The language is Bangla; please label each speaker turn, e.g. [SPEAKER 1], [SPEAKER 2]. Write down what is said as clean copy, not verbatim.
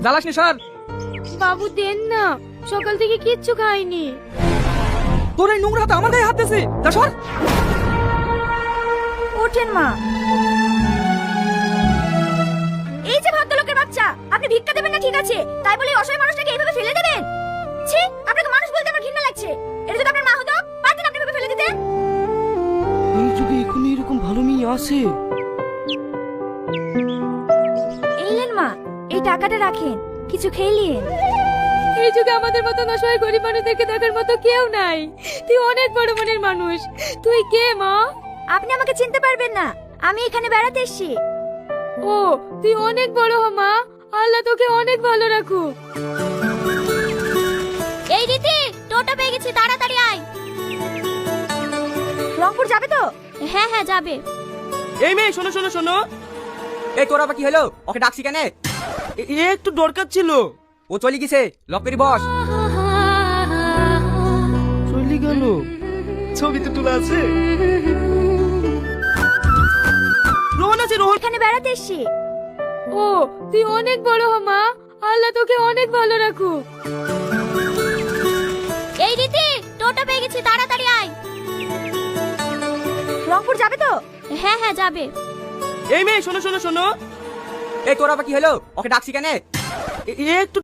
[SPEAKER 1] জ্বালাস নি সর।
[SPEAKER 2] বাবু দেন না, সকাল থেকে কিচ্ছু খাইনি।
[SPEAKER 1] তোর এই নোংরা হাতে আমার গায়ে হাত দিয়েছে, যা সর।
[SPEAKER 2] ওঠেন মা। এই যে ভদ্রলোকের বাচ্চা, আপনি ভিক্ষা দেবেন না ঠিক আছে, তাই বলে এই অসহায় মানুষটাকে এইভাবে ফেলে দেবেন? ছি, আপনাকে মানুষ বলতে আমার ঘৃণা লাগছে। এটা যদি আপনার মা হতো, পারতেন আপনি এভাবে ফেলে দিতেন?
[SPEAKER 1] এই যুগে এখন এরকম ভালো মেয়ে আছে?
[SPEAKER 2] এইলেন মা, এই টাকাটা রাখেন, কিছু খেলিয়েন। এই যুগে আমাদের মতো অসহায় গরিব মানুষদেরকে দেখার মতো কেউ নাই। তুই অনেক বড় মনের মানুষ। তুই কে মা? আপনি আমাকে চিনতে পারবেন না, আমি এখানে বেড়াতে এসেছি। ও, তুই অনেক বড় হ মা, আল্লাহ তোকে অনেক ভালো রাখুক। এই রীতি, টোটো পেয়ে গেছি, তাড়াতাড়ি আয়। রংপুর যাবে তো? হ্যাঁ হ্যাঁ যাবে।
[SPEAKER 1] এই মেয়ে শোনো শোনো শোনো। এই তোর আবার কি হলো? ওকে ডাকছি কেন? একটু দরকার ছিল। ও চলে গেছে, লক করে বস। চলে গেল? ছবি তো তোলা আছে। রোহন আছে, রোহন।
[SPEAKER 2] এখানে বেড়াতে এসেছি। ও, তুই অনেক বড় হ মা, আল্লাহ তোকে অনেক ভালো রাখুক। এই রীতি, টোটো পেয়ে গেছি, তাড়াতাড়ি আয়। রংপুর যাবে তো? হ্যাঁ হ্যাঁ যাবে।
[SPEAKER 1] এই মেয়ে শোনো শোনো শোনো। এই তোর আবার কি হলো? ওকে ডাকছি কেন? একটু